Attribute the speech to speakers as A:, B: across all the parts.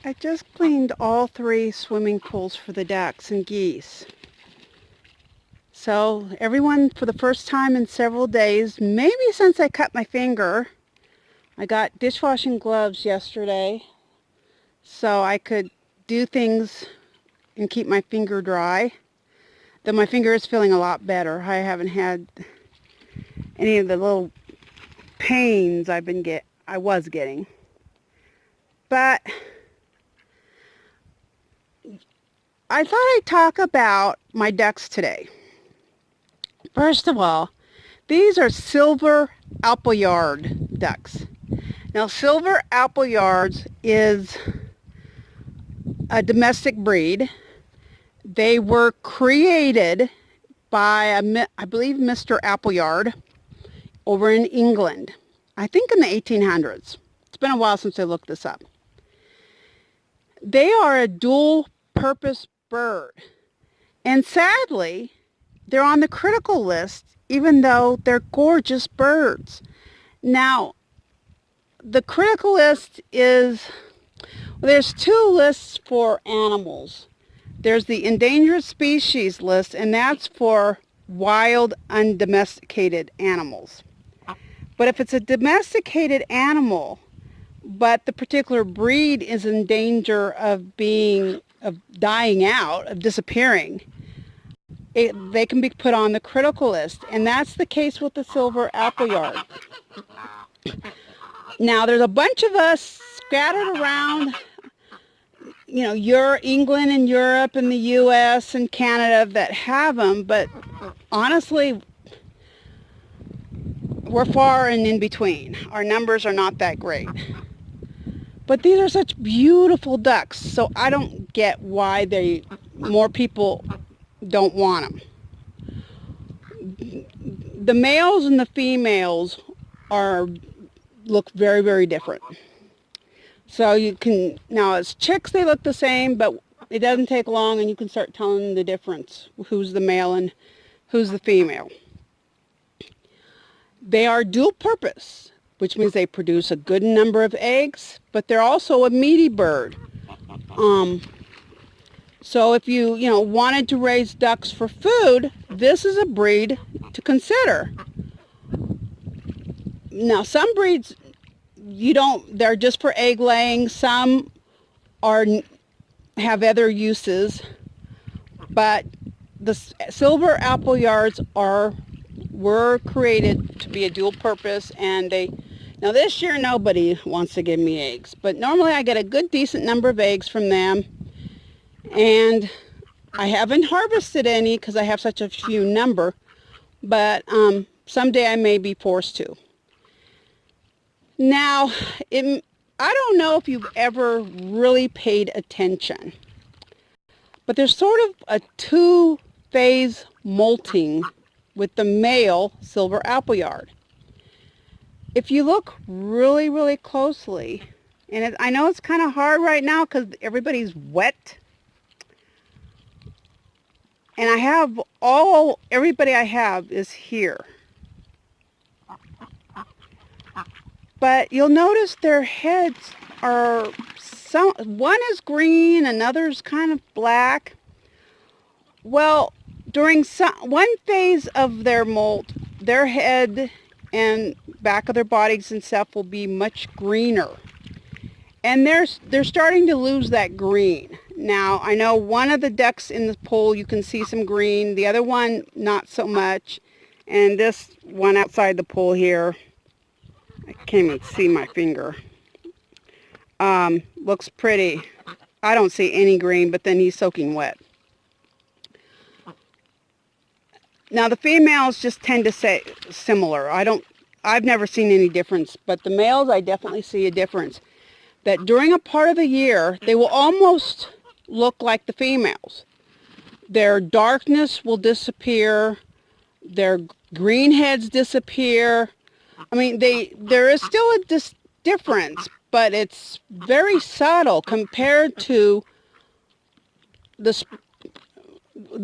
A: I just cleaned all 3 swimming pools for the ducks and geese. So everyone, for the first time in several days, maybe since I cut my finger, I got dishwashing gloves yesterday so I could do things and keep my finger dry. Though my finger is feeling a lot better. I haven't had any of the little pains I was getting. But I thought I'd talk about my ducks today. First of all, these are Silver Appleyard Ducks. Now, Silver Appleyards is a domestic breed. They were created by, I believe, Mr. Appleyard over in England. I think in the 1800s. It's been a while since I looked this up. They are a dual-purpose bird. And sadly, they're on the critical list, even though they're gorgeous birds. Now, the critical list is, there's 2 lists for animals. There's the endangered species list, and that's for wild, undomesticated animals. But if it's a domesticated animal, but the particular breed is in danger of dying out, of disappearing, they can be put on the critical list. And that's the case with the Silver Appleyard. Now, there's a bunch of us scattered around, England and Europe and the U.S. and Canada that have them, but honestly, we're far and in between. Our numbers are not that great. But these are such beautiful ducks, so I don't get why more people don't want them. The males and the females look very, very different. So now as chicks they look the same, but it doesn't take long and you can start telling the difference, who's the male and who's the female. They are dual purpose, which means they produce a good number of eggs, but they're also a meaty bird. So if you wanted to raise ducks for food, this is a breed to consider. Now, some breeds they're just for egg laying. Some have other uses, but the Silver Appleyards were created to be a dual purpose, and now this year nobody wants to give me eggs, but normally I get a good decent number of eggs from them, and I haven't harvested any because I have such a few number, but someday I may be forced to. Now, I don't know if you've ever really paid attention, but there's sort of a 2-phase molting with the male Silver Appleyard. If you look really, really closely, and I know it's kind of hard right now because everybody's wet, and everybody I have is here. But you'll notice their heads are, one is green, another's kind of black. Well, during one phase of their molt, their head and back of their bodies and stuff will be much greener. And they're starting to lose that green. Now, I know one of the ducks in the pool, you can see some green. The other one, not so much. And this one outside the pool here, I can't even see my finger. Looks pretty. I don't see any green, but then he's soaking wet. Now the females just tend to say similar. I've never seen any difference, but the males I definitely see a difference. That during a part of the year, they will almost look like the females. Their darkness will disappear. Their green heads disappear. I mean, there is still a difference, but it's very subtle compared to the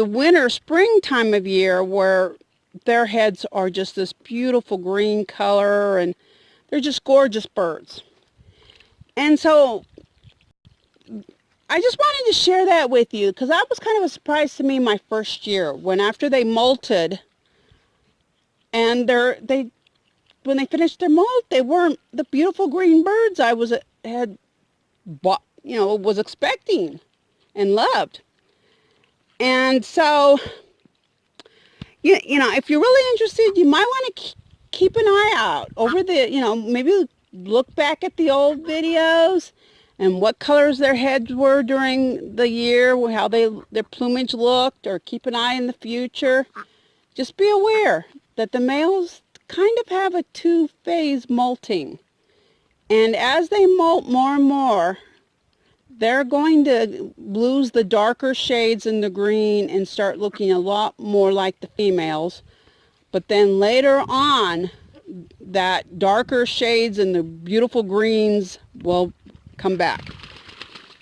A: winter, spring time of year, where their heads are just this beautiful green color, and they're just gorgeous birds. And so I just wanted to share that with you because that was kind of a surprise to me my first year when after they molted and when they finished their molt, they weren't the beautiful green birds I had bought, was expecting and loved. And so, if you're really interested, you might want to keep an eye out over maybe look back at the old videos and what colors their heads were during the year, how their plumage looked, or keep an eye in the future. Just be aware that the males kind of have a two-phase molting. And as they molt more and more, they're going to lose the darker shades in the green and start looking a lot more like the females. But then later on, that darker shades and the beautiful greens will come back.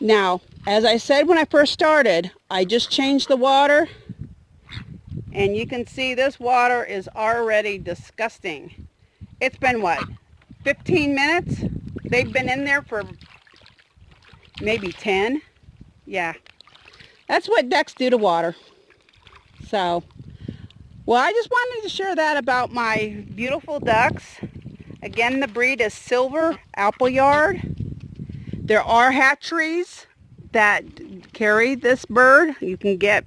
A: Now, as I said when I first started, I just changed the water. And you can see this water is already disgusting. It's been, 15 minutes? They've been in there for maybe 10. Yeah, that's what ducks do to water. So, well, I just wanted to share that about my beautiful ducks. Again, the breed is Silver Appleyard. There are hatcheries that carry this bird. You can get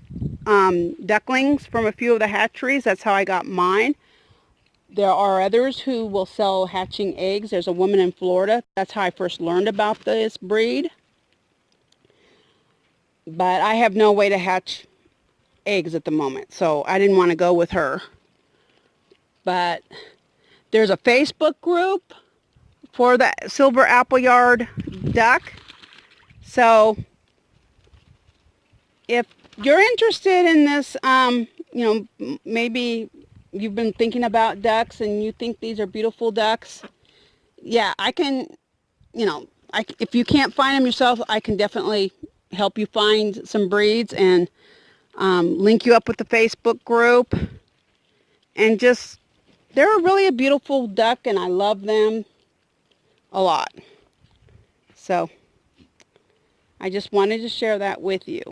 A: ducklings from a few of the hatcheries. That's how I got mine. There are others who will sell hatching eggs. There's a woman in Florida. That's how I first learned about this breed. But I have no way to hatch eggs at the moment, so I didn't want to go with her. But there's a Facebook group for the Silver Appleyard duck. So if you're interested in this, maybe you've been thinking about ducks and you think these are beautiful ducks, yeah, I can, if you can't find them yourself, I can definitely help you find some breeds and link you up with the Facebook group. And they're really a beautiful duck and I love them a lot. So I just wanted to share that with you.